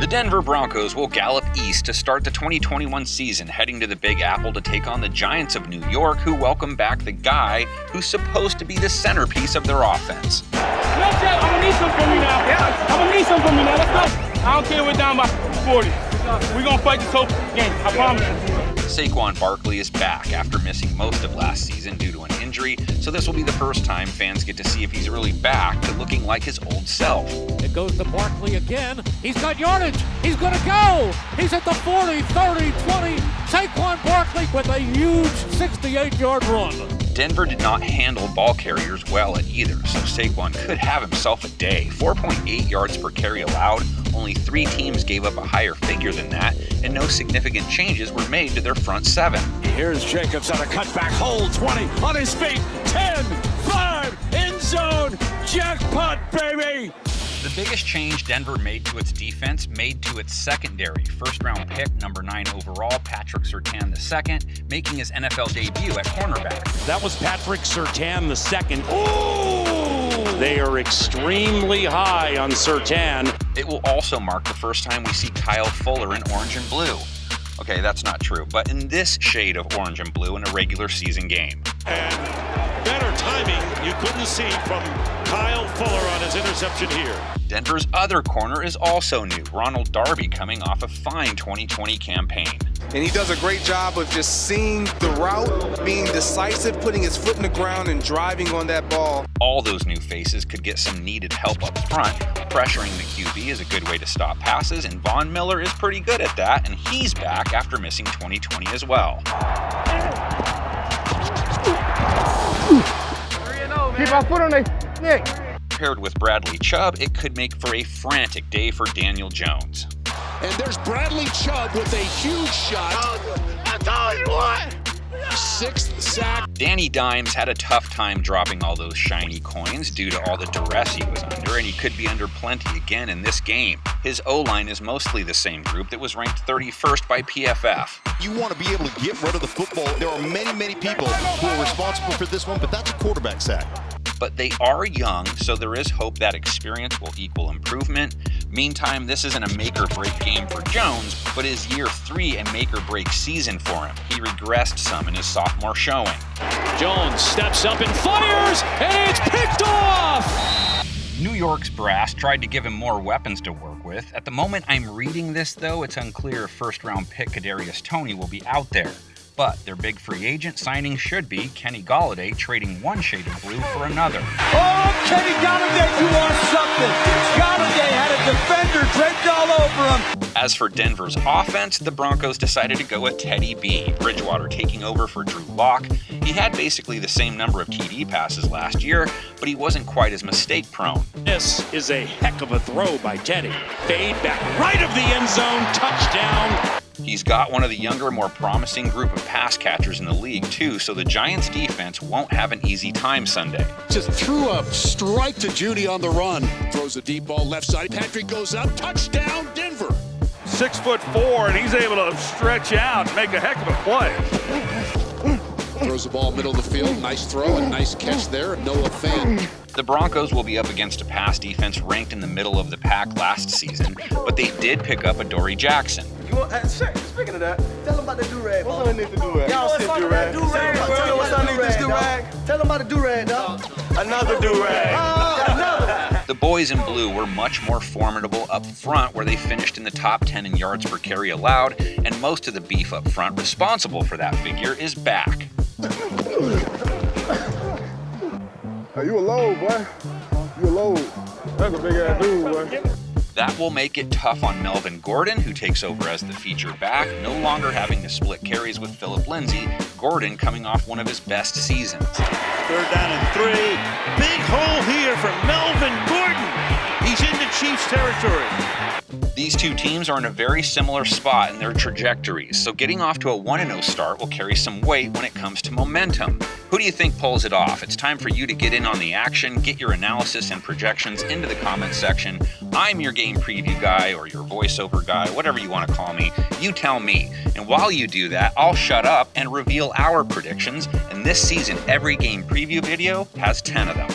The Denver Broncos will gallop east to start the 2021 season, heading to the Big Apple to take on the Giants of New York, who welcome back the guy who's supposed to be the centerpiece of their offense. I'm gonna need something from me now. Yeah. I'm gonna need something from me now. Let's go. I don't care if we're down by 40. We're gonna fight this whole game. I promise you. Saquon Barkley is back after missing most of last season due to an injury, so this will be the first time fans get to see if he's really back to looking like his old self. It goes to Barkley again. He's got yardage. He's going to go. He's at the 40, 30, 20. Saquon Barkley with a huge 68-yard run. Denver did not handle ball carriers well at either, so Saquon could have himself a day. 4.8 yards per carry allowed. Only 3 teams gave up a higher figure than that, and no significant changes were made to their front 7. Here's Jacobs on a cutback hole, 20, on his feet, 10, 5, end zone, jackpot, baby! The biggest change Denver made to its defense made to its secondary. First-round pick, number 9 overall, Patrick Surtain II, making his NFL debut at cornerback. That was Patrick Surtain II. Ooh! They are extremely high on Surtain. It will also mark the first time we see Kyle Fuller in orange and blue. Okay, that's not true, but in this shade of orange and blue in a regular season game. And better timing you couldn't see from Kyle Fuller on his interception here. Denver's other corner is also new, Ronald Darby, coming off a fine 2020 campaign. And he does a great job of just seeing the route, being decisive, putting his foot in the ground and driving on that ball. All those new faces could get some needed help up front. Pressuring the QB is a good way to stop passes, and Von Miller is pretty good at that, and he's back after missing 2020 as well. Keep our foot on their neck. Paired with Bradley Chubb, it could make for a frantic day for Daniel Jones. And there's Bradley Chubb with a huge shot. I told you what! 6th sack. Danny Dimes had a tough time dropping all those shiny coins due to all the duress he was under, and he could be under plenty again in this game. His O-line is mostly the same group that was ranked 31st by PFF. You want to be able to get rid of the football. There are many people who are responsible for this one, but that's a quarterback sack. But they are young, so there is hope that experience will equal improvement. Meantime, this isn't a make-or-break game for Jones, but is year 3 a make-or-break season for him. He regressed some in his sophomore showing. Jones steps up and fires, and it's picked off! New York's brass tried to give him more weapons to work with. At the moment I'm reading this, though, it's unclear if first-round pick Kadarius Toney will be out there. But their big free agent signing should be Kenny Golladay trading one shade of blue for another. Oh, Kenny Golladay, you want something? Golladay had a defender draped all over him. As for Denver's offense, the Broncos decided to go with Teddy B, Bridgewater taking over for Drew Lock. He had basically the same number of TD passes last year, but he wasn't quite as mistake-prone. This is a heck of a throw by Teddy. Fade back right of the end zone, touchdown. He's got one of the younger, more promising group of pass catchers in the league, too, so the Giants' defense won't have an easy time Sunday. Just threw a strike to Judy on the run. Throws a deep ball left side. Patrick goes up. Touchdown, Denver. 6'4", and he's able to stretch out and make a heck of a play. Throws the ball middle of the field. Nice throw and nice catch there. Noah Fant. The Broncos will be up against a pass defense ranked in the middle of the pack last season, but they did pick up Adoree Jackson. Speaking of that, tell them about the do-rag. What's underneath the do-rag? Y'all see do-rag. Tell them what's underneath this do-rag. Tell them about the do-rag, dog. Another do-rag. The boys in blue were much more formidable up front, where they finished in the top 10 in yards per carry allowed, and most of the beef up front responsible for that figure is back. Hey, you a load, boy. You a load. That's a big-ass dude, boy. That will make it tough on Melvin Gordon, who takes over as the featured back, no longer having to split carries with Phillip Lindsay, Gordon coming off one of his best seasons. 3rd down and 3. Big hole here for Melvin Gordon. He's into Chiefs territory. These two teams are in a very similar spot in their trajectories, so getting off to a 1-0 start will carry some weight when it comes to momentum. Who do you think pulls it off? It's time for you to get in on the action, get your analysis and projections into the comments section. I'm your game preview guy or your voiceover guy, whatever you want to call me. You tell me. And while you do that, I'll shut up and reveal our predictions. And this season, every game preview video has 10 of them.